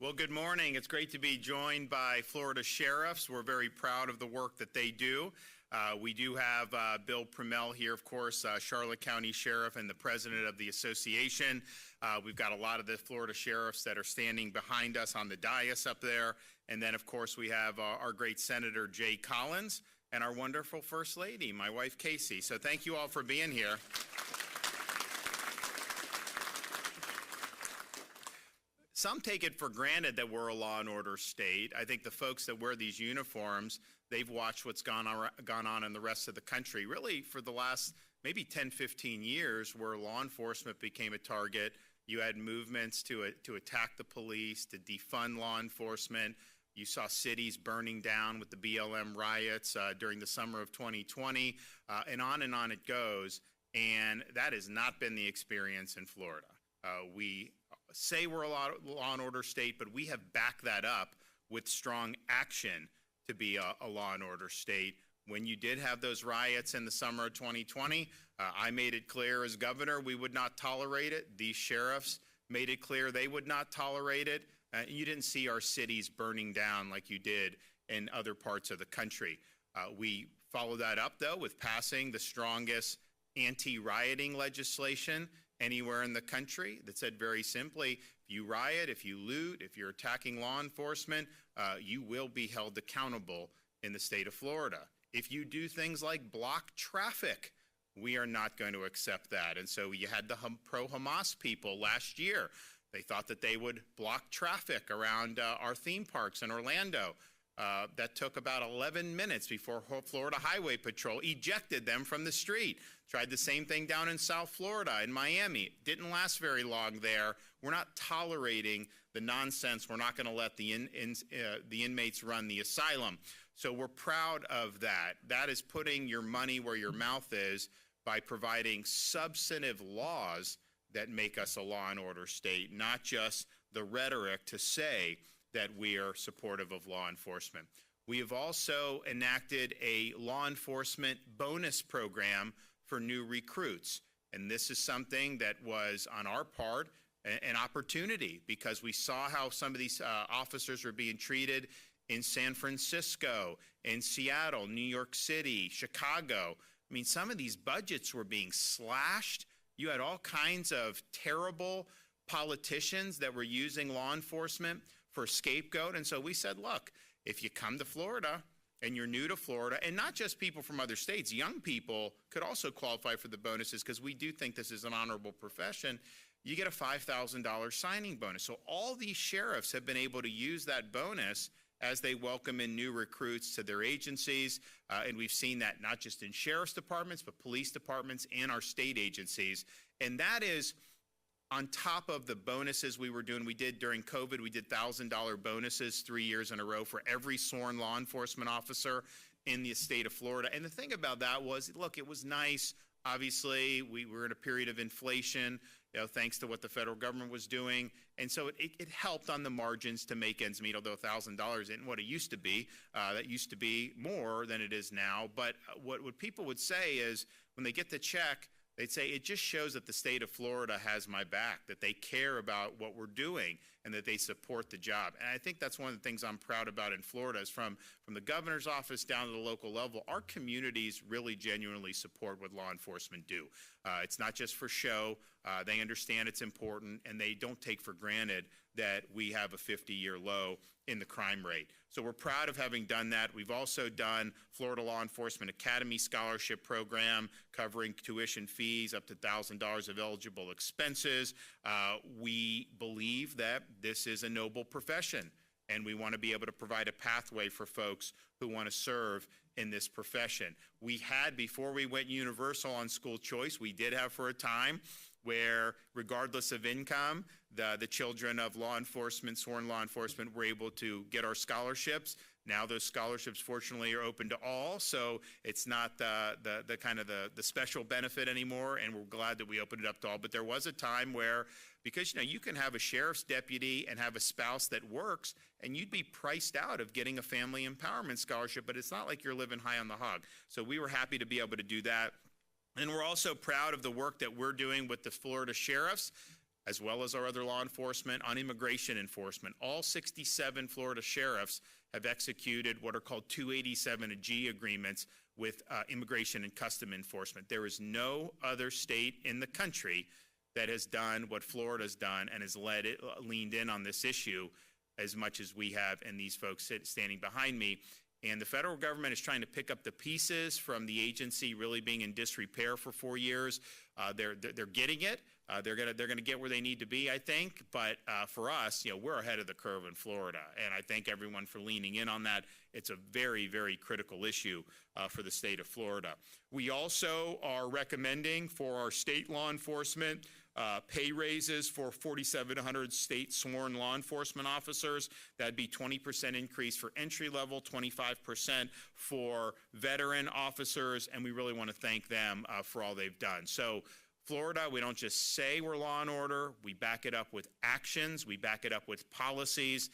Well, good morning. It's great to be joined by Florida sheriffs. We're very proud of the work that they do. We do have Bill Primel here, of course, Charlotte County Sheriff and the president of the association. We've got a lot of the Florida sheriffs that are standing behind us on the dais up there. And then, of course, we have our great Senator Jay Collins and our wonderful First Lady, my wife, Casey. So thank you all for being here. Some take it for granted that we're a law and order state. I think the folks that wear these uniforms, they've watched what's gone on in the rest of the country, really for the last maybe 10, 15 years, where law enforcement became a target. You had movements to attack the police, to defund law enforcement. You saw cities burning down with the BLM riots during the summer of 2020, and on it goes. And that has not been the experience in Florida. We say we're a law and order state, but we have backed that up with strong action to be a law and order state. When you did have those riots in the summer of 2020, I made it clear as governor we would not tolerate it. These sheriffs made it clear they would not tolerate it. You didn't see our cities burning down like you did in other parts of the country. We followed that up, though, with passing the strongest anti-rioting legislation anywhere in the country that said very simply, if you riot, if you loot, if you're attacking law enforcement, you will be held accountable in the state of Florida. If you do things like block traffic, we are not going to accept that. And so you had the pro-Hamas people last year. They thought that they would block traffic around our theme parks in Orlando. That took about 11 minutes before Florida Highway Patrol ejected them from the street. Tried the same thing down in South Florida, in Miami. Didn't last very long there. We're not tolerating the nonsense. We're not going to let the inmates run the asylum. So we're proud of that. That is putting your money where your mouth is by providing substantive laws that make us a law and order state, not just the rhetoric to say that we are supportive of law enforcement. We have also enacted a law enforcement bonus program for new recruits. And this is something that was, on our part, an opportunity, because we saw how some of these officers were being treated in San Francisco, in Seattle, New York City, Chicago. I mean, some of these budgets were being slashed. You had all kinds of terrible politicians that were using law enforcement for a scapegoat. And so we said, look, if you come to Florida and you're new to Florida, and not just people from other states, young people could also qualify for the bonuses, because we do think this is an honorable profession. You get a $5,000 signing bonus. So all these sheriffs have been able to use that bonus as they welcome in new recruits to their agencies. And we've seen that not just in sheriff's departments, but police departments and our state agencies. And that is on top of the bonuses we were doing. We did during COVID, we did $1,000 bonuses 3 years in a row for every sworn law enforcement officer in the state of Florida. And the thing about that was, look, it was nice. Obviously, we were in a period of inflation, thanks to what the federal government was doing. And so it helped on the margins to make ends meet, although $1,000 isn't what it used to be. That used to be more than it is now. But what people would say is, when they get the check, they'd say, it just shows that the state of Florida has my back, that they care about what we're doing, and that they support the job. And I think that's one of the things I'm proud about in Florida, is from the governor's office down to the local level, our communities really genuinely support what law enforcement do. It's not just for show. They understand it's important, and they don't take for granted that we have a 50-year low in the crime rate. So we're proud of having done that. We've also done Florida Law Enforcement Academy Scholarship Program, covering tuition fees up to $1,000 of eligible expenses. We believe that this is a noble profession, and we want to be able to provide a pathway for folks who want to serve in this profession. We had, before we went universal on school choice, we did have for a time where, regardless of income, the children of law enforcement, sworn law enforcement, were able to get our scholarships. Now those scholarships, fortunately, are open to all, so it's not the kind of the special benefit anymore, and we're glad that we opened it up to all. But there was a time where, because you can have a sheriff's deputy and have a spouse that works, and you'd be priced out of getting a family empowerment scholarship, but it's not like you're living high on the hog. So we were happy to be able to do that. And we're also proud of the work that we're doing with the Florida sheriffs. as well as our other law enforcement, on immigration enforcement. All 67 Florida sheriffs have executed what are called 287G agreements with immigration and custom enforcement. There is no other state in the country that has done what Florida's done and has leaned in on this issue as much as we have, and these folks standing behind me. And the federal government is trying to pick up the pieces from the agency really being in disrepair for 4 years. They're getting it. They're gonna get where they need to be, I think. But for us, we're ahead of the curve in Florida, and I thank everyone for leaning in on that. It's a very, very critical issue for the state of Florida. We also are recommending for our state law enforcement pay raises for 4,700 state sworn law enforcement officers. That'd be 20% increase for entry level, 25% for veteran officers, and we really want to thank them for all they've done. So Florida, we don't just say we're law and order, we back it up with actions, we back it up with policies.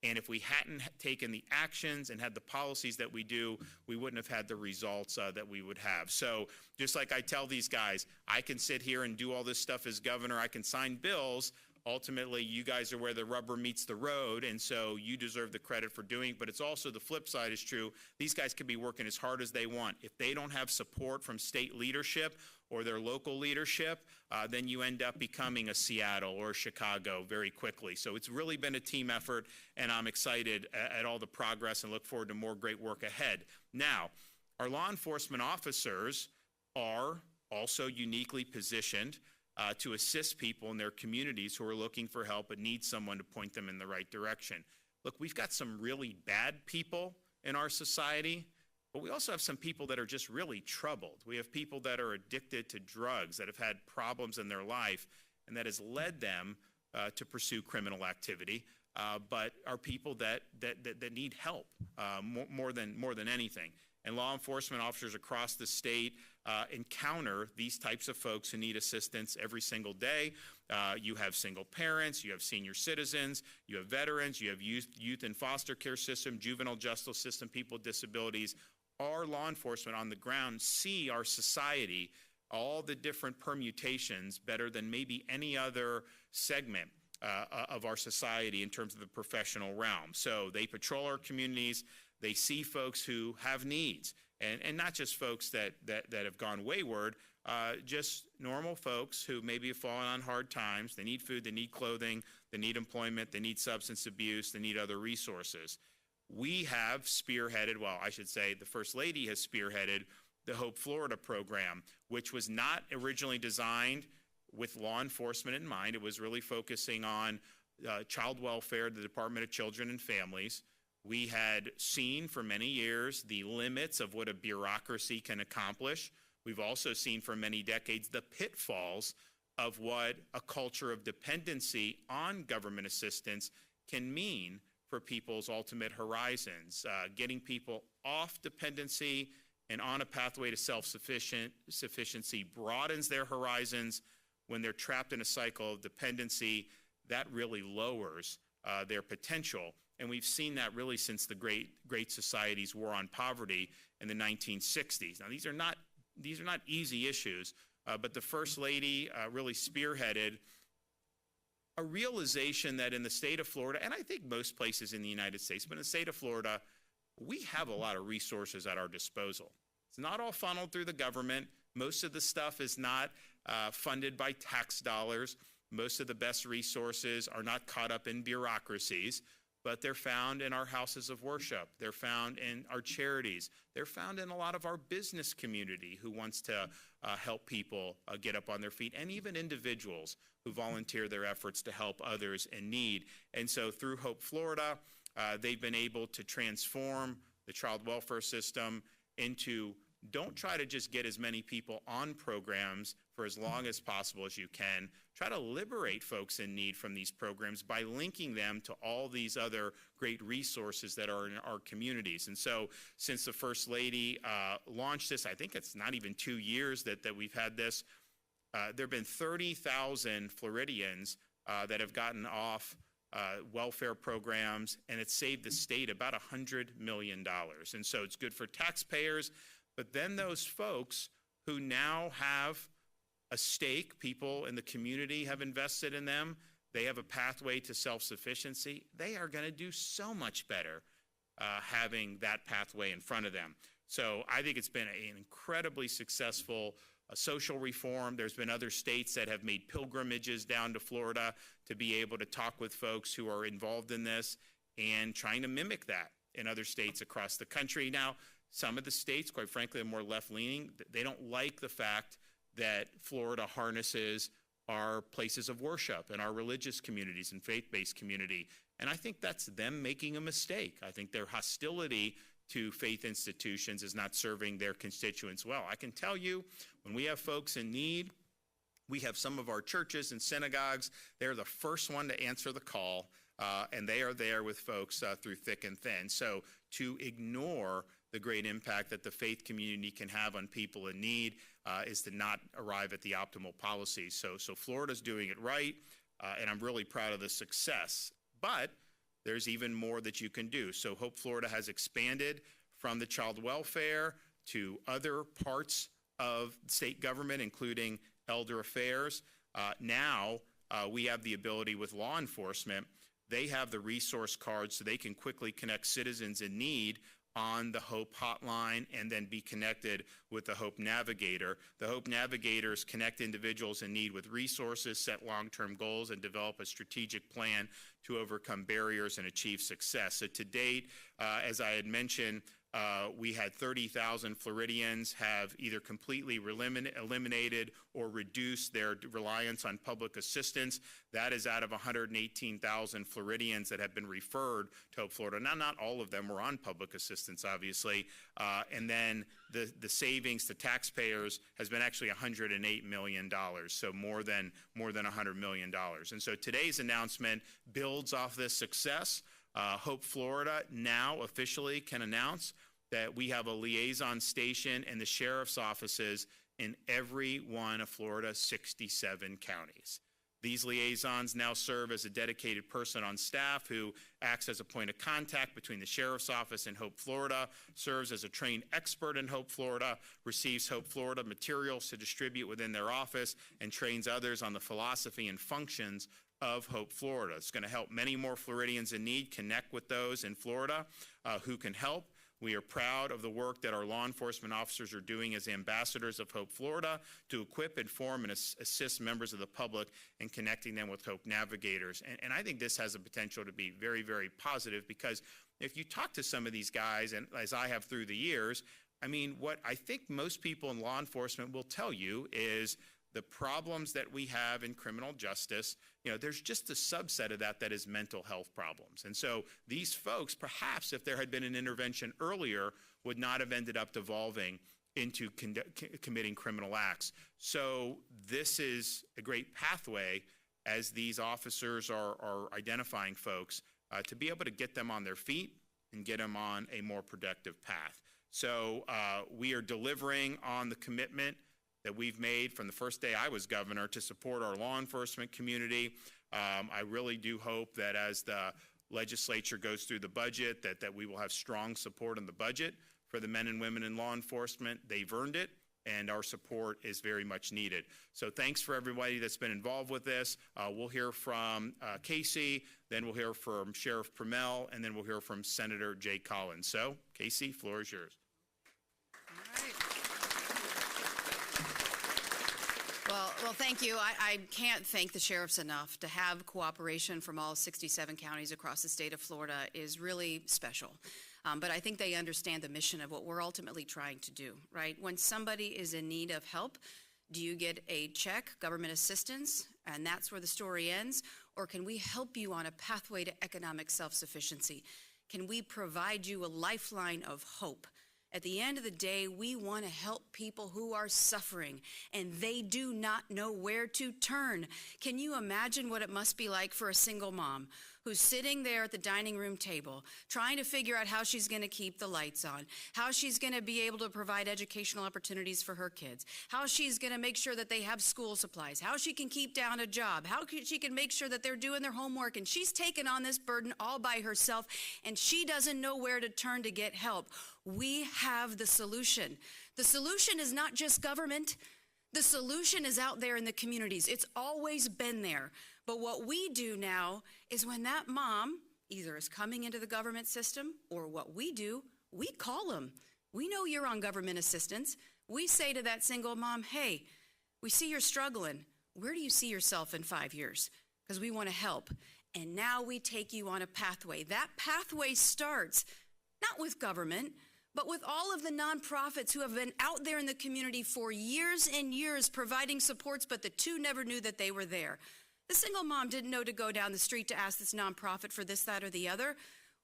And if we hadn't taken the actions and had the policies that we do, we wouldn't have had the results that we would have. So just like I tell these guys, I can sit here and do all this stuff as governor, I can sign bills. Ultimately, you guys are where the rubber meets the road, and so you deserve the credit for doing it. But it's also the flip side is true. These guys can be working as hard as they want. If they don't have support from state leadership or their local leadership, then you end up becoming a Seattle or Chicago very quickly. So it's really been a team effort, and I'm excited at all the progress and look forward to more great work ahead. Now, our law enforcement officers are also uniquely positioned to assist people in their communities who are looking for help but need someone to point them in the right direction. Look, we've got some really bad people in our society, but we also have some people that are just really troubled. We have people that are addicted to drugs, that have had problems in their life, and that has led them to pursue criminal activity, but are people that need help more than anything. And law enforcement officers across the state encounter these types of folks who need assistance every single day. You have single parents, you have senior citizens, you have veterans, you have youth and foster care system, juvenile justice system, people with disabilities. Our law enforcement on the ground see our society, all the different permutations better than maybe any other segment of our society in terms of the professional realm. So they patrol our communities. They see folks who have needs, and not just folks that have gone wayward, just normal folks who maybe have fallen on hard times. They need food, they need clothing, they need employment, they need substance abuse, they need other resources. We have spearheaded, well, I should say the First Lady has spearheaded the Hope Florida program, which was not originally designed with law enforcement in mind. It was really focusing on child welfare, the Department of Children and Families. We had seen for many years the limits of what a bureaucracy can accomplish. We've also seen for many decades the pitfalls of what a culture of dependency on government assistance can mean for people's ultimate horizons. Getting people off dependency and on a pathway to self-sufficiency broadens their horizons. When they're trapped in a cycle of dependency, that really lowers their potential. And we've seen that really since the Great Society's War on Poverty in the 1960s. Now, these are not easy issues, but the First Lady really spearheaded a realization that in the state of Florida, and I think most places in the United States, but in the state of Florida, we have a lot of resources at our disposal. It's not all funneled through the government. Most of the stuff is not funded by tax dollars. Most of the best resources are not caught up in bureaucracies, but they're found in our houses of worship. They're found in our charities. They're found in a lot of our business community who wants to help people get up on their feet, and even individuals who volunteer their efforts to help others in need. And so through Hope Florida, they've been able to transform the child welfare system into don't try to just get as many people on programs for as long as possible as you can. Try to liberate folks in need from these programs by linking them to all these other great resources that are in our communities. And so since the First Lady launched this, I think it's not even 2 years that we've had this, there have been 30,000 Floridians that have gotten off welfare programs, and it's saved the state about $100 million. And so it's good for taxpayers, but then those folks who now have a stake. People in the community have invested in them. They have a pathway to self-sufficiency. They are going to do so much better having that pathway in front of them. So I think it's been an incredibly successful social reform. There's been other states that have made pilgrimages down to Florida to be able to talk with folks who are involved in this and trying to mimic that in other states across the country. Now, some of the states, quite frankly, are more left-leaning. They don't like the fact that Florida harnesses our places of worship and our religious communities and faith-based community. And I think that's them making a mistake. I think their hostility to faith institutions is not serving their constituents well. I can tell you, when we have folks in need, we have some of our churches and synagogues, they're the first one to answer the call, and they are there with folks through thick and thin. So to ignore the great impact that the faith community can have on people in need is to not arrive at the optimal policy. So Florida's doing it right, and I'm really proud of the success. But there's even more that you can do. So Hope Florida has expanded from the child welfare to other parts of state government, including elder affairs. Now we have the ability with law enforcement. They have the resource cards so they can quickly connect citizens in need on the Hope hotline and then be connected with the Hope Navigator. The Hope Navigators connect individuals in need with resources, set long-term goals, and develop a strategic plan to overcome barriers and achieve success. So to date, as I had mentioned, we had 30,000 Floridians have either completely eliminated or reduced their reliance on public assistance. That is out of 118,000 Floridians that have been referred to Hope Florida. Now, not all of them were on public assistance, obviously. And then the savings to taxpayers has been actually $108 million, so more than $100 million. And so today's announcement builds off this success. Hope Florida now officially can announce that we have a liaison station in the sheriff's offices in every one of Florida's 67 counties. These liaisons now serve as a dedicated person on staff who acts as a point of contact between the sheriff's office and Hope Florida, serves as a trained expert in Hope Florida, receives Hope Florida materials to distribute within their office, and trains others on the philosophy and functions of Hope Florida. It's going to help many more Floridians in need connect with those in Florida who can help. We are proud of the work that our law enforcement officers are doing as ambassadors of Hope Florida to equip, inform, and assist members of the public in connecting them with Hope Navigators. And I think this has the potential to be very, very positive, because if you talk to some of these guys, and as I have through the years, I mean, what I think most people in law enforcement will tell you is the problems that we have in criminal justice, there's just a subset of that is mental health problems. And so these folks, perhaps if there had been an intervention earlier, would not have ended up devolving into committing criminal acts. So this is a great pathway as these officers are identifying folks to be able to get them on their feet and get them on a more productive path. So we are delivering on the commitment that we've made from the first day I was governor to support our law enforcement community. I really do hope that as the legislature goes through the budget, that we will have strong support in the budget for the men and women in law enforcement. They've earned it, and our support is very much needed. So thanks for everybody that's been involved with this. We'll hear from Casey, then we'll hear from Sheriff Permel, and then we'll hear from Senator Jay Collins. So, Casey, floor is yours. Well, thank you. I can't thank the sheriffs enough. To have cooperation from all 67 counties across the state of Florida is really special. But I think they understand the mission of what we're ultimately trying to do, right? When somebody is in need of help, do you get a check, government assistance, and that's where the story ends? Or can we help you on a pathway to economic self-sufficiency? Can we provide you a lifeline of hope? At the end of the day, we want to help people who are suffering, and they do not know where to turn. Can you imagine what it must be like for a single mom who's sitting there at the dining room table trying to figure out how she's going to keep the lights on, how she's going to be able to provide educational opportunities for her kids, how she's going to make sure that they have school supplies, how she can keep down a job, how she can make sure that they're doing their homework, and she's taken on this burden all by herself, and she doesn't know where to turn to get help. We have the solution. The solution is not just government. The solution is out there in the communities. It's always been there. But what we do now is when that mom either is coming into the government system or what we do, we call them. We know you're on government assistance. We say to that single mom, hey, we see you're struggling. Where do you see yourself in 5 years? Because we want to help. And now we take you on a pathway. That pathway starts not with government, but with all of the nonprofits who have been out there in the community for years and years providing supports, but the two never knew that they were there. The single mom didn't know to go down the street to ask this nonprofit for this, that, or the other.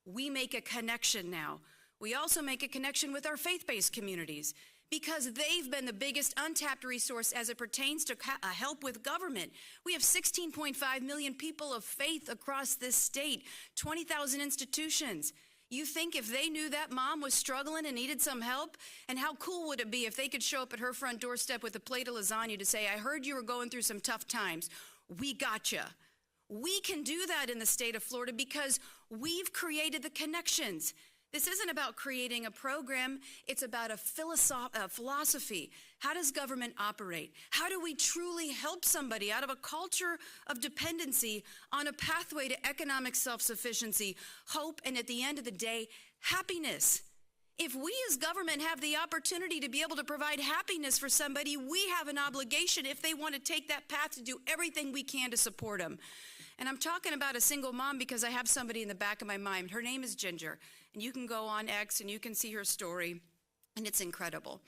We make a connection now. We also make a connection with our faith-based communities because they've been the biggest untapped resource as it pertains to help with government. We have 16.5 million people of faith across this state, 20,000 institutions. You think if they knew that mom was struggling and needed some help, and how cool would it be if they could show up at her front doorstep with a plate of lasagna to say, I heard you were going through some tough times. We gotcha. We can do that in the state of Florida because we've created the connections. This isn't about creating a program. It's about a philosophy. How does government operate? How do we truly help somebody out of a culture of dependency on a pathway to economic self-sufficiency, hope, and at the end of the day, happiness? If we as government have the opportunity to be able to provide happiness for somebody, we have an obligation if they want to take that path to do everything we can to support them. And I'm talking about a single mom because I have somebody in the back of my mind. Her name is Ginger. And you can go on X and you can see her story, and it's incredible.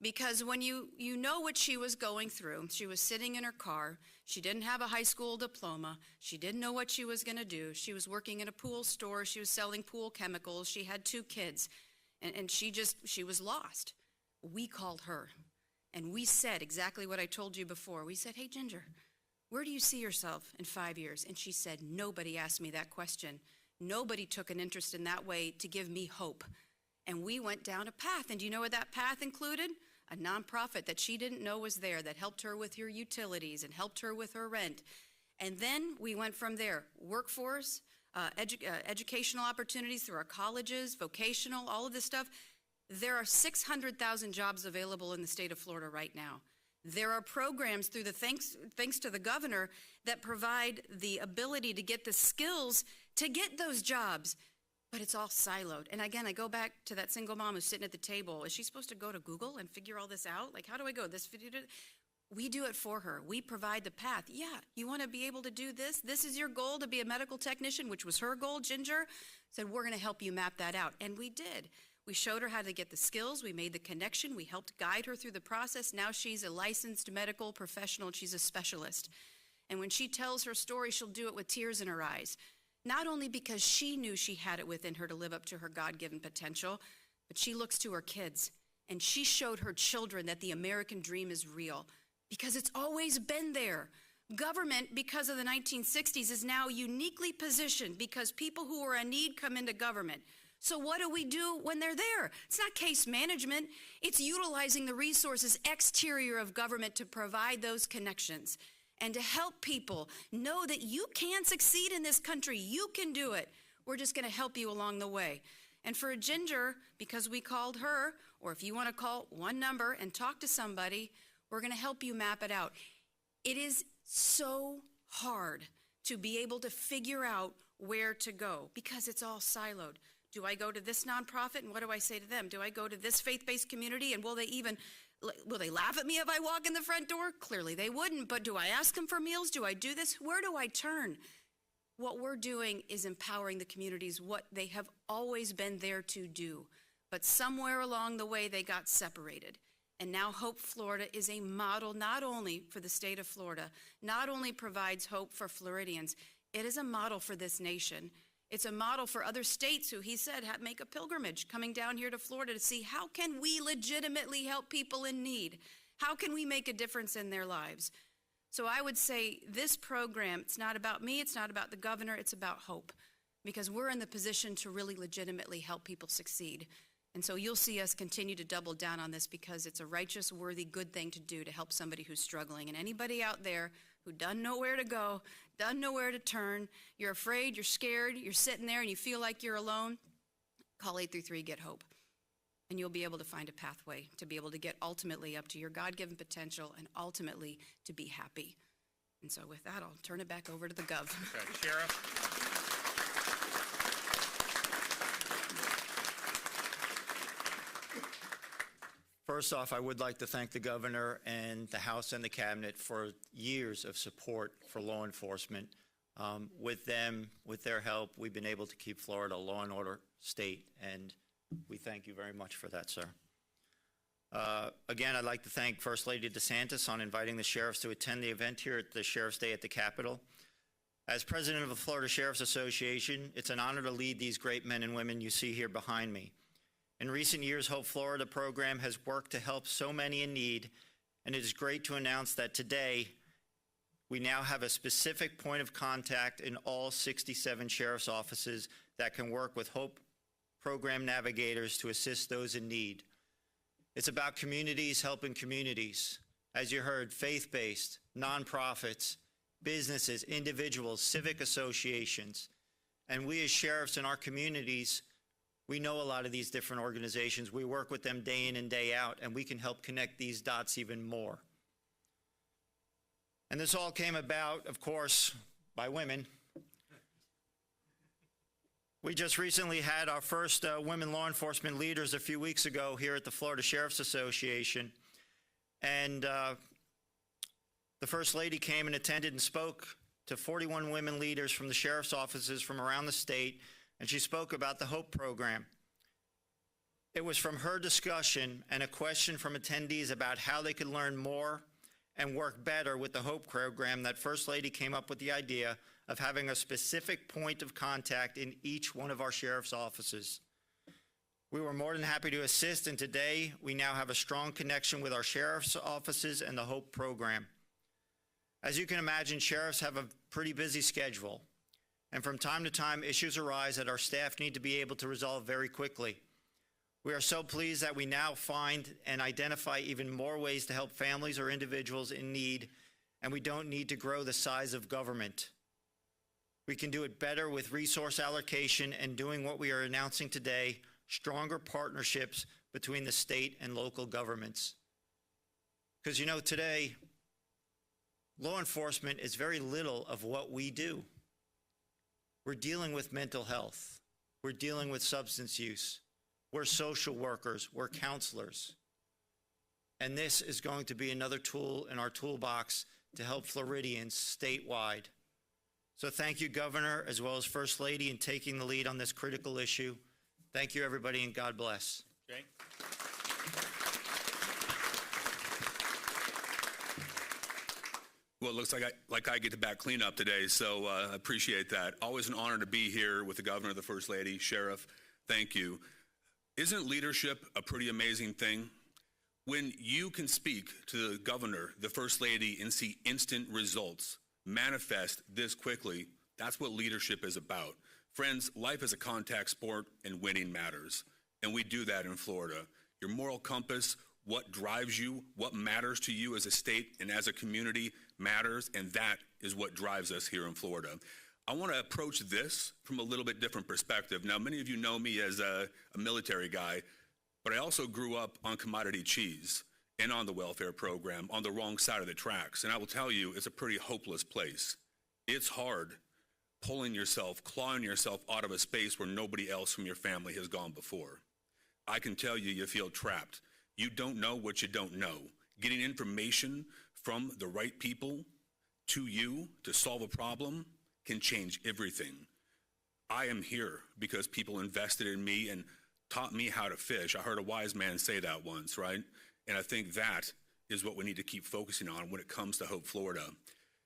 Because when you know what she was going through, she was sitting in her car, she didn't have a high school diploma, she didn't know what she was gonna do, she was working in a pool store, she was selling pool chemicals, she had 2 kids, and she was lost. We called her, and we said exactly what I told you before. We said, hey Ginger, where do you see yourself in 5 years? And she said, nobody asked me that question. Nobody took an interest in that way to give me hope. And we went down a path. And do you know what that path included? A nonprofit that she didn't know was there that helped her with her utilities and helped her with her rent. And then we went from there. Workforce, educational opportunities through our colleges, vocational, all of this stuff. There are 600,000 jobs available in the state of Florida right now. There are programs through the thanks to the governor that provide the ability to get the skills to get those jobs, but it's all siloed. And again, I go back to that single mom who's sitting at the table. Is she supposed to go to Google and figure all this out? Like, how do I go? This video? We do it for her. We provide the path. Yeah, you want to be able to do this? This is your goal, to be a medical technician, which was her goal. Ginger said, we're going to help you map that out. And we did. We showed her how to get the skills. We made the connection. We helped guide her through the process. Now she's a licensed medical professional, and she's a specialist. And when she tells her story, she'll do it with tears in her eyes. Not only because she knew she had it within her to live up to her God-given potential, but she looks to her kids, and she showed her children that the American dream is real because it's always been there. Government, because of the 1960s, is now uniquely positioned because people who are in need come into government. So what do we do when they're there? It's not case management. It's utilizing the resources exterior of government to provide those connections and to help people know that you can succeed in this country. You can do it. We're just going to help you along the way. And for Ginger, because we called her, or if you want to call one number and talk to somebody, we're going to help you map it out. It is so hard to be able to figure out where to go because it's all siloed. Do I go to this nonprofit, and what do I say to them? Do I go to this faith-based community, and will they laugh at me if I walk in the front door? Clearly they wouldn't, but do I ask them for meals? Do I do this? Where do I turn? What we're doing is empowering the communities, what they have always been there to do. But somewhere along the way, they got separated. And now Hope Florida is a model not only for the state of Florida, not only provides hope for Floridians, it is a model for this nation. It's a model for other states who, he said, make a pilgrimage coming down here to Florida to see how can we legitimately help people in need? How can we make a difference in their lives? So I would say this program, it's not about me, it's not about the governor, it's about hope, because we're in the position to really legitimately help people succeed. And so you'll see us continue to double down on this because it's a righteous, worthy, good thing to do to help somebody who's struggling. And anybody out there who doesn't know where to go, doesn't know where to turn, you're afraid, you're scared, you're sitting there and you feel like you're alone, call 833-GET-HOPE. and you'll be able to find a pathway to be able to get ultimately up to your God-given potential and ultimately to be happy. And so with that, I'll turn it back over to the Gov. Okay, Sheriff. First off, I would like to thank the governor and the House and the cabinet for years of support for law enforcement. With them, with their help, we've been able to keep Florida a law and order state, and we thank you very much for that, sir. Again, I'd like to thank First Lady DeSantis on inviting the sheriffs to attend the event here at the Sheriff's Day at the Capitol. As president of the Florida Sheriff's Association, it's an honor to lead these great men and women you see here behind me. In recent years, Hope Florida program has worked to help so many in need, and it is great to announce that today we now have a specific point of contact in all 67 sheriff's offices that can work with Hope program navigators to assist those in need. It's about communities helping communities. As you heard, faith-based, nonprofits, businesses, individuals, civic associations. And we as sheriffs in our communities, we know a lot of these different organizations. We work with them day in and day out, and we can help connect these dots even more. And this all came about, of course, by women. We just recently had our first women law enforcement leaders a few weeks ago here at the Florida Sheriff's Association. And the First Lady came and attended and spoke to 41 women leaders from the sheriff's offices from around the state, and she spoke about the HOPE program. It was from her discussion and a question from attendees about how they could learn more and work better with the HOPE program that First Lady came up with the idea of having a specific point of contact in each one of our sheriff's offices. We were more than happy to assist, and today we now have a strong connection with our sheriff's offices and the HOPE program. As you can imagine, sheriffs have a pretty busy schedule, and from time to time issues arise that our staff need to be able to resolve very quickly. We are so pleased that we now find and identify even more ways to help families or individuals in need, and we don't need to grow the size of government. We can do it better with resource allocation and doing what we are announcing today, stronger partnerships between the state and local governments. Because you know, today, law enforcement is very little of what we do. We're dealing with mental health. We're dealing with substance use. We're social workers. We're counselors. And this is going to be another tool in our toolbox to help Floridians statewide. So thank you, Governor, as well as First Lady, in taking the lead on this critical issue. Thank you, everybody, and God bless. Jay? Well, it looks like I get to back cleanup today, so I appreciate that. Always an honor to be here with the Governor, the First Lady, Sheriff. Thank you. Isn't leadership a pretty amazing thing? When you can speak to the Governor, the First Lady, and see instant results manifest this quickly, that's what leadership is about. Friends, life is a contact sport, and winning matters. And we do that in Florida. Your moral compass, what drives you, what matters to you as a state and as a community matters, and that is what drives us here in Florida. I want to approach this from a little bit different perspective. Now, many of you know me as a military guy, but I also grew up on commodity cheese and on the welfare program on the wrong side of the tracks. And I will tell you, it's a pretty hopeless place. It's hard pulling yourself, clawing yourself out of a space where nobody else from your family has gone before. I can tell you, you feel trapped. You don't know what you don't know. Getting information from the right people to you to solve a problem can change everything. I am here because people invested in me and taught me how to fish. I heard a wise man say that once, right? And I think that is what we need to keep focusing on when it comes to Hope Florida.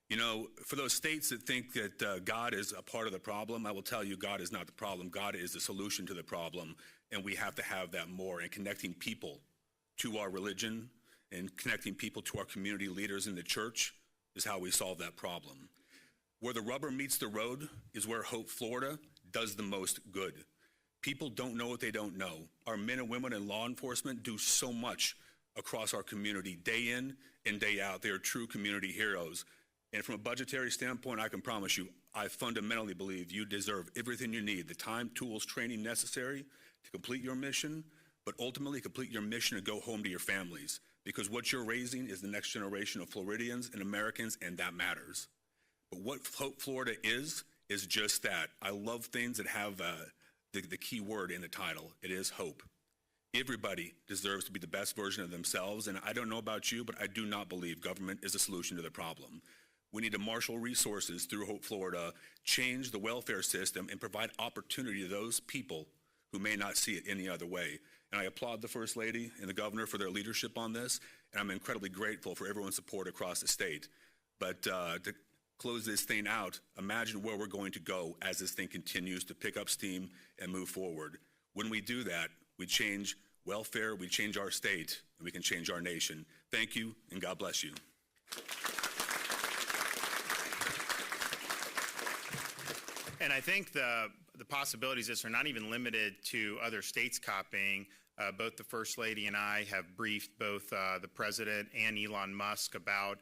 You know, for those states that think that God is a part of the problem, I will tell you God is not the problem. God is the solution to the problem, and we have to have that more. And connecting people to our religion and connecting people to our community leaders in the church is how we solve that problem. Where the rubber meets the road is where Hope Florida does the most good. People don't know what they don't know. Our men and women in law enforcement do so much across our community, day in and day out. They are true community heroes. And from a budgetary standpoint, I can promise you, I fundamentally believe you deserve everything you need, the time, tools, training necessary to complete your mission. but ultimately complete your mission and go home to your families, because what you're raising is the next generation of Floridians and Americans, and that matters. But what Hope Florida is just that. I love things that have the key word in the title. It is hope. Everybody deserves to be the best version of themselves, and I don't know about you, but I do not believe government is a solution to the problem. We need to marshal resources through Hope Florida, change the welfare system, and provide opportunity to those people who may not see it any other way. And I applaud the First Lady and the Governor for their leadership on this, and I'm incredibly grateful for everyone's support across the state. But to close this thing out, imagine where we're going to go as this thing continues to pick up steam and move forward. When we do that, we change welfare, we change our state, and we can change our nation. Thank you, and God bless you. And I think the possibilities of this are not even limited to other states copying. Both the First Lady and I have briefed both the President and Elon Musk about,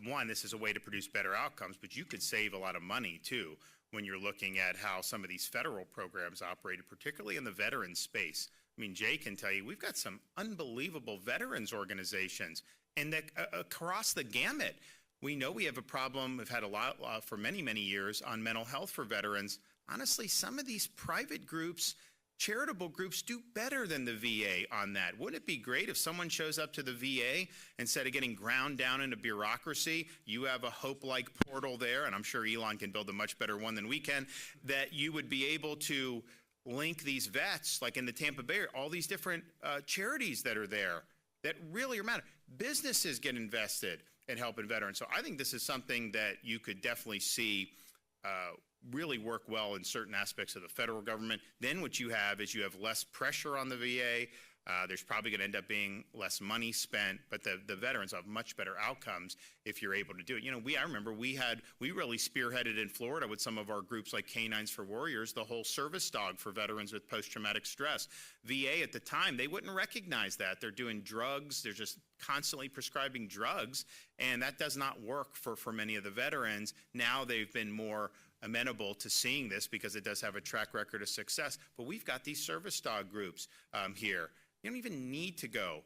one, this is a way to produce better outcomes, but you could save a lot of money, too, when you're looking at how some of these federal programs operated, particularly in the veteran space. I mean, Jay can tell you, we've got some unbelievable veterans organizations, and that across the gamut. We know we have a problem, we've had a lot for many, many years on mental health for veterans. Honestly, some of these private groups, charitable groups, do better than the VA on that. Wouldn't it be great if someone shows up to the VA, instead of getting ground down into bureaucracy, you have a Hope-like portal there, and I'm sure Elon can build a much better one than we can, that you would be able to link these vets, like in the Tampa Bay, all these different charities that are there that really matter. Businesses get invested in helping veterans. So I think this is something that you could definitely see really work well in certain aspects of the federal government. Then what you have is you have less pressure on the VA. There's probably going to end up being less money spent, but the veterans have much better outcomes if you're able to do it. You know, I remember we really spearheaded in Florida with some of our groups like Canines for Warriors, the whole service dog for veterans with post-traumatic stress. VA at the time, they wouldn't recognize that. They're doing drugs. They're just constantly prescribing drugs, and that does not work for many of the veterans. Now they've been more amenable to seeing this because it does have a track record of success. But we've got these service dog groups here. You don't even need to go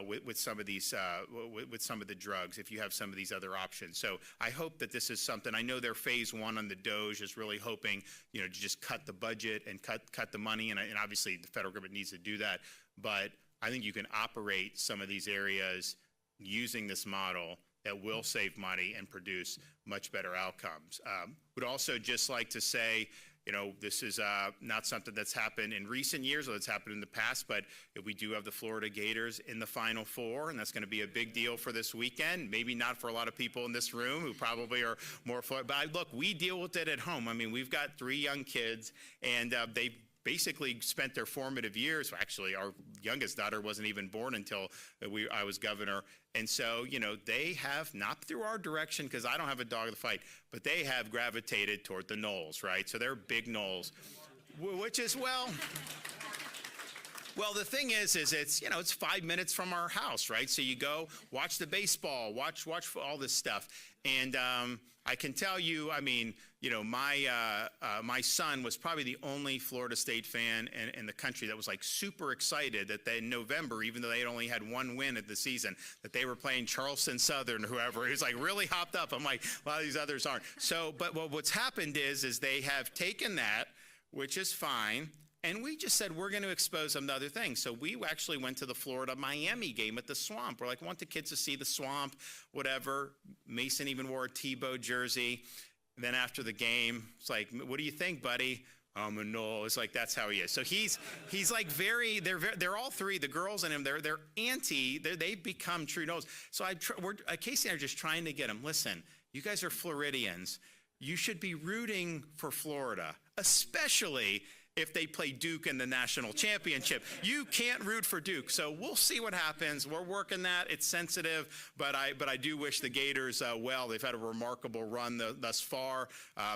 with some of these with some of the drugs if you have some of these other options. So I hope that this is something. I know their phase one on the DOGE is really hoping, you know, to just cut the budget and cut the money, and obviously the federal government needs to do that. But I think you can operate some of these areas using this model that will save money and produce much better outcomes. Would also just like to say, you know, this is not something that's happened in recent years or that's happened in the past, but we do have the Florida Gators in the Final Four, and that's going to be a big deal for this weekend. Maybe not for a lot of people in this room who probably are more Florida, but look, we deal with it at home. I mean, we've got 3 young kids, and they've basically spent their formative years. Actually, our youngest daughter wasn't even born until I was governor. And so, you know, they have, not through our direction, because I don't have a dog in the fight, but they have gravitated toward the Knowles, right? So they're big Knowles, which is, well, the thing is it's, you know, it's 5 minutes from our house, right? So you go watch the baseball, watch all this stuff. And I can tell you, I mean, you know, my son was probably the only Florida State fan in the country that was like super excited that they, in November, even though they had only had 1 win at the season, that they were playing Charleston Southern or whoever. He was like really hopped up. I'm like, a lot of these others aren't. So, but what's happened is they have taken that, which is fine, and we just said we're going to expose them to other things. So we actually went to the Florida-Miami game at the Swamp. We're like, I want the kids to see the Swamp, whatever. Mason even wore a Tebow jersey. And then after the game, it's like, what do you think, buddy? I'm a Knoll. It's like, that's how he is. So he's like they're all 3, the girls and him, they're they've become true Knolls. So Casey and I are just trying to get them, listen, you guys are Floridians. You should be rooting for Florida, especially if they play Duke in the national championship. You can't root for Duke. So we'll see what happens. We're working that. It's sensitive, but I do wish the Gators well. They've had a remarkable run thus far.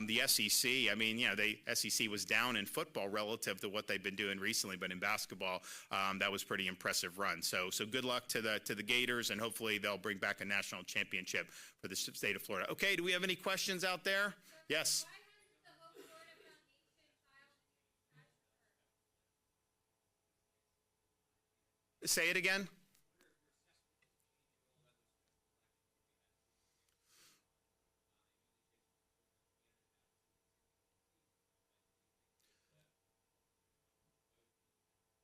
The SEC, I mean, you know, SEC was down in football relative to what they've been doing recently, but in basketball, that was pretty impressive run. So good luck to the Gators, and hopefully they'll bring back a national championship for the state of Florida. Okay, do we have any questions out there? Yes. Say it again.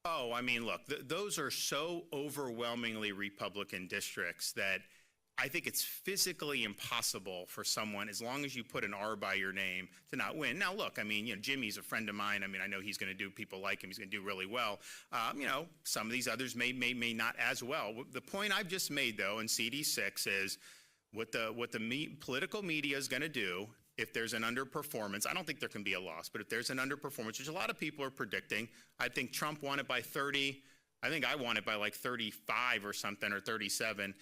Oh, I mean, look, those are so overwhelmingly Republican districts that I think it's physically impossible for someone, as long as you put an R by your name, to not win. Now, look, I mean, Jimmy's a friend of mine. I mean, I know he's going to do, people like him, he's going to do really well. Some of these others may not as well. The point I've just made, though, in CD6 is what the political media is going to do if there's an underperformance. I don't think there can be a loss, but if there's an underperformance, which a lot of people are predicting, I think Trump won it by 30. I think I won it by like 35 or something, or 37.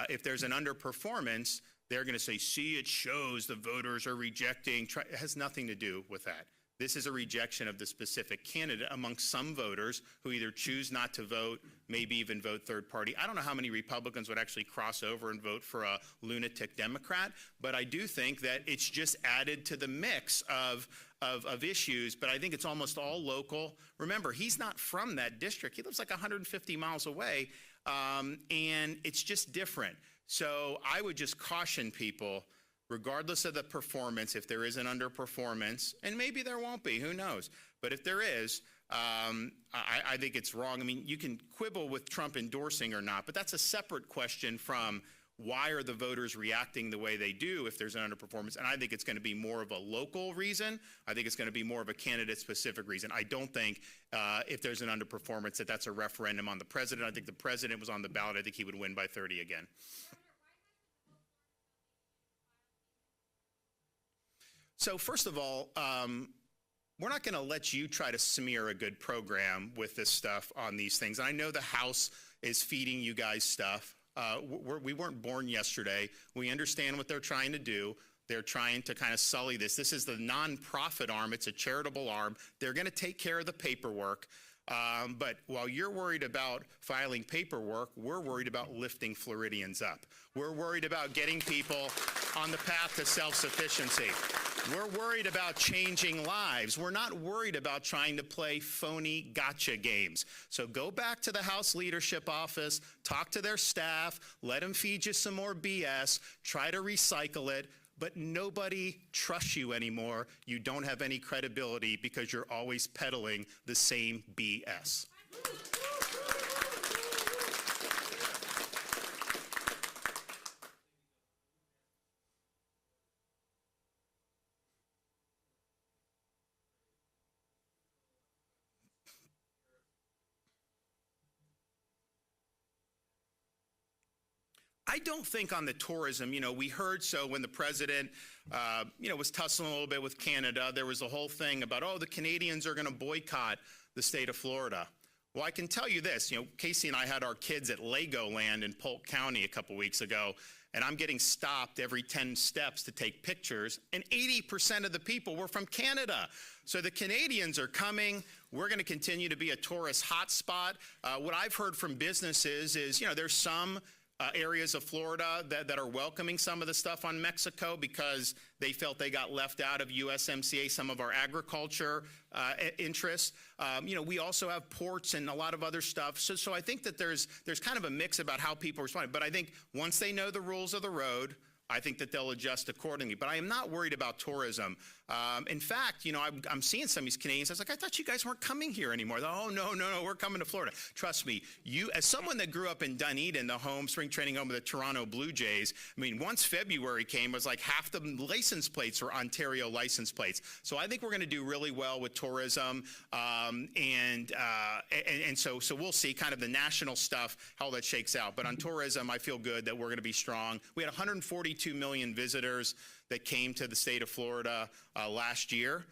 If there's an underperformance, they're going to say, see, it shows the voters are rejecting. It has nothing to do with that. This is a rejection of the specific candidate amongst some voters who either choose not to vote, maybe even vote third party. I don't know how many Republicans would actually cross over and vote for a lunatic Democrat, but I do think that it's just added to the mix of issues, but I think it's almost all local. Remember, he's not from that district. He lives like 150 miles away, and it's just different. So I would just caution people, regardless of the performance, if there is an underperformance, and maybe there won't be, who knows? But if there is, I think it's wrong. I mean, you can quibble with Trump endorsing or not, but that's a separate question from why are the voters reacting the way they do if there's an underperformance. And I think it's going to be more of a local reason. I think it's going to be more of a candidate-specific reason. I don't think if there's an underperformance that's a referendum on the president. I think the president was on the ballot. I think he would win by 30 again. So first of all, we're not going to let you try to smear a good program with this stuff on these things. And I know the House is feeding you guys stuff. We weren't born yesterday. We understand what they're trying to do. They're trying to kind of sully this. This is the nonprofit arm. It's a charitable arm. They're going to take care of the paperwork. But while you're worried about filing paperwork, we're worried about lifting Floridians up. We're worried about getting people on the path to self-sufficiency. We're worried about changing lives. We're not worried about trying to play phony gotcha games. So go back to the House Leadership Office, talk to their staff, let them feed you some more BS, try to recycle it. But nobody trusts you anymore. You don't have any credibility because you're always peddling the same BS. I don't think on the tourism, we heard so when the president, was tussling a little bit with Canada, there was a whole thing about, the Canadians are going to boycott the state of Florida. Well, I can tell you this, Casey and I had our kids at Legoland in Polk County a couple weeks ago, and I'm getting stopped every 10 steps to take pictures, and 80% of the people were from Canada. So the Canadians are coming. We're going to continue to be a tourist hotspot. What I've heard from businesses is, there's some areas of Florida that are welcoming some of the stuff on Mexico because they felt they got left out of USMCA, some of our agriculture interests. We also have ports and a lot of other stuff. So I think that there's kind of a mix about how people respond. But I think once they know the rules of the road, I think that they'll adjust accordingly. But I am not worried about tourism. In fact, I'm seeing some of these Canadians. I was like, I thought you guys weren't coming here anymore. Oh, no, we're coming to Florida. Trust me, as someone that grew up in Dunedin, the spring training home of the Toronto Blue Jays, once February came, it was like half the license plates were Ontario license plates. So I think we're going to do really well with tourism. And so we'll see kind of the national stuff, how that shakes out. But on tourism, I feel good that we're going to be strong. We had 142 million visitors that came to the state of Florida last year.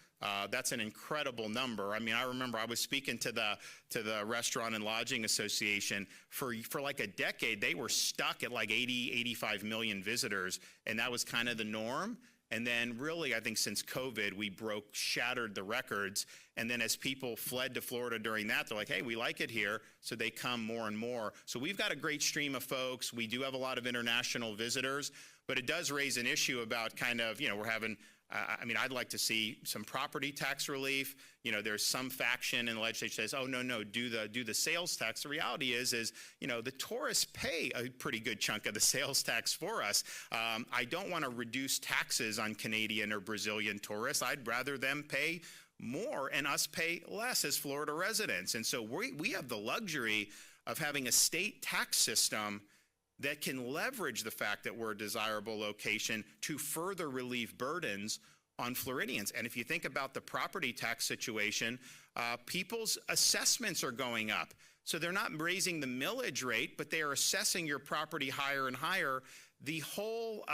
That's an incredible number. I remember I was speaking to the Restaurant and Lodging Association for like a decade. They were stuck at like 85 million visitors, and that was kind of the norm. And then really, I think since COVID, we shattered the records. And then as people fled to Florida during that, they're like, hey, we like it here. So they come more and more. So we've got a great stream of folks. We do have a lot of international visitors. But it does raise an issue about kind of, we're having I mean, I'd like to see some property tax relief. You know, there's some faction in the legislature that says, oh, no, do the sales tax. The reality is, you know, the tourists pay a pretty good chunk of the sales tax for us. I don't want to reduce taxes on Canadian or Brazilian tourists. I'd rather them pay more and us pay less as Florida residents. And so we have the luxury of having a state tax system that can leverage the fact that we're a desirable location to further relieve burdens on Floridians. And if you think about the property tax situation, people's assessments are going up. So they're not raising the millage rate, but they are assessing your property higher and higher. The whole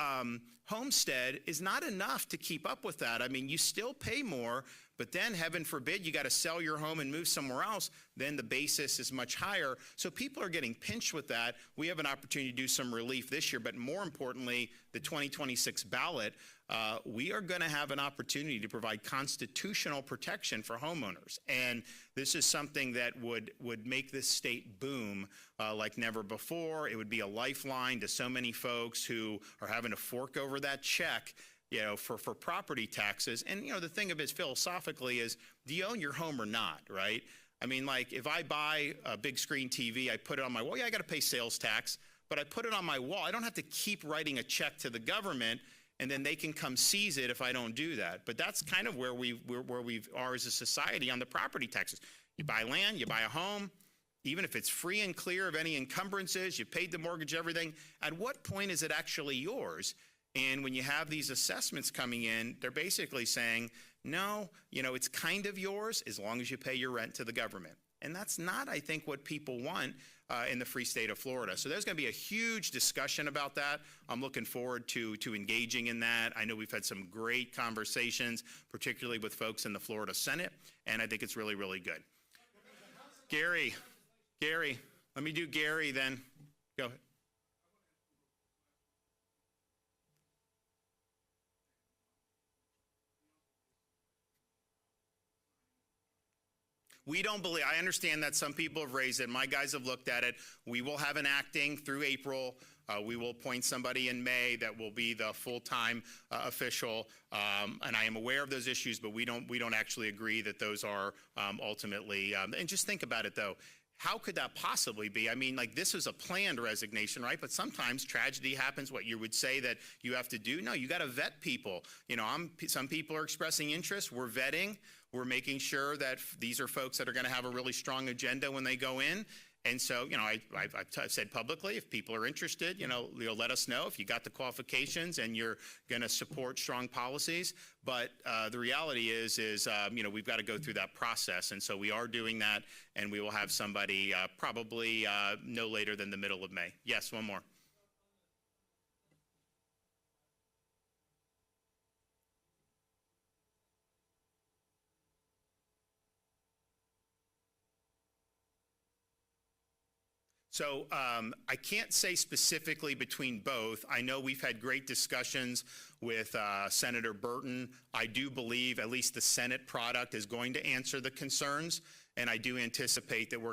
homestead is not enough to keep up with that. I mean, you still pay more, but then heaven forbid you got to sell your home and move somewhere else, then the basis is much higher. So people are getting pinched with that. We have an opportunity to do some relief this year, but more importantly, the 2026 ballot, we are going to have an opportunity to provide constitutional protection for homeowners. And this is something that would make this state boom like never before. It would be a lifeline to so many folks who are having to fork over that check, you know, for property taxes. And, you know, the thing of it philosophically is, do you own your home or not, right? I mean, like, if I buy a big screen TV, I put it on my wall, yeah, I got to pay sales tax, but I put it on my wall. I don't have to keep writing a check to the government, and then they can come seize it if I don't do that. But that's kind of where we are as a society on the property taxes. You buy land, you buy a home, even if it's free and clear of any encumbrances, you paid the mortgage, everything, at what point is it actually yours? And when you have these assessments coming in, they're basically saying, no, you know, it's kind of yours as long as you pay your rent to the government. And that's not, I think, what people want in the free state of Florida. So there's going to be a huge discussion about that. I'm looking forward to engaging in that. I know we've had some great conversations, particularly with folks in the Florida Senate, and I think it's really, really good. Gary, let me do Gary then. Go ahead. We don't believe, I understand that some people have raised it. My guys have looked at it. We will have an acting through April. We will appoint somebody in May that will be the full-time official. And I am aware of those issues, but we don't actually agree that those are ultimately, and just think about it though. How could that possibly be? I mean, like, this is a planned resignation, right? But sometimes tragedy happens. What you would say that you have to do? No, you got to vet people. You know, some people are expressing interest. We're vetting. We're making sure that these are folks that are going to have a really strong agenda when they go in. And so, you know, I've said publicly, if people are interested, you know, let us know if you got the qualifications and you're going to support strong policies. But the reality is, you know, we've got to go through that process. And so we are doing that, and we will have somebody probably no later than the middle of May. Yes, one more. So I can't say specifically between both. I know we've had great discussions with Senator Burton. I do believe at least the Senate product is going to answer the concerns, and I do anticipate that we're going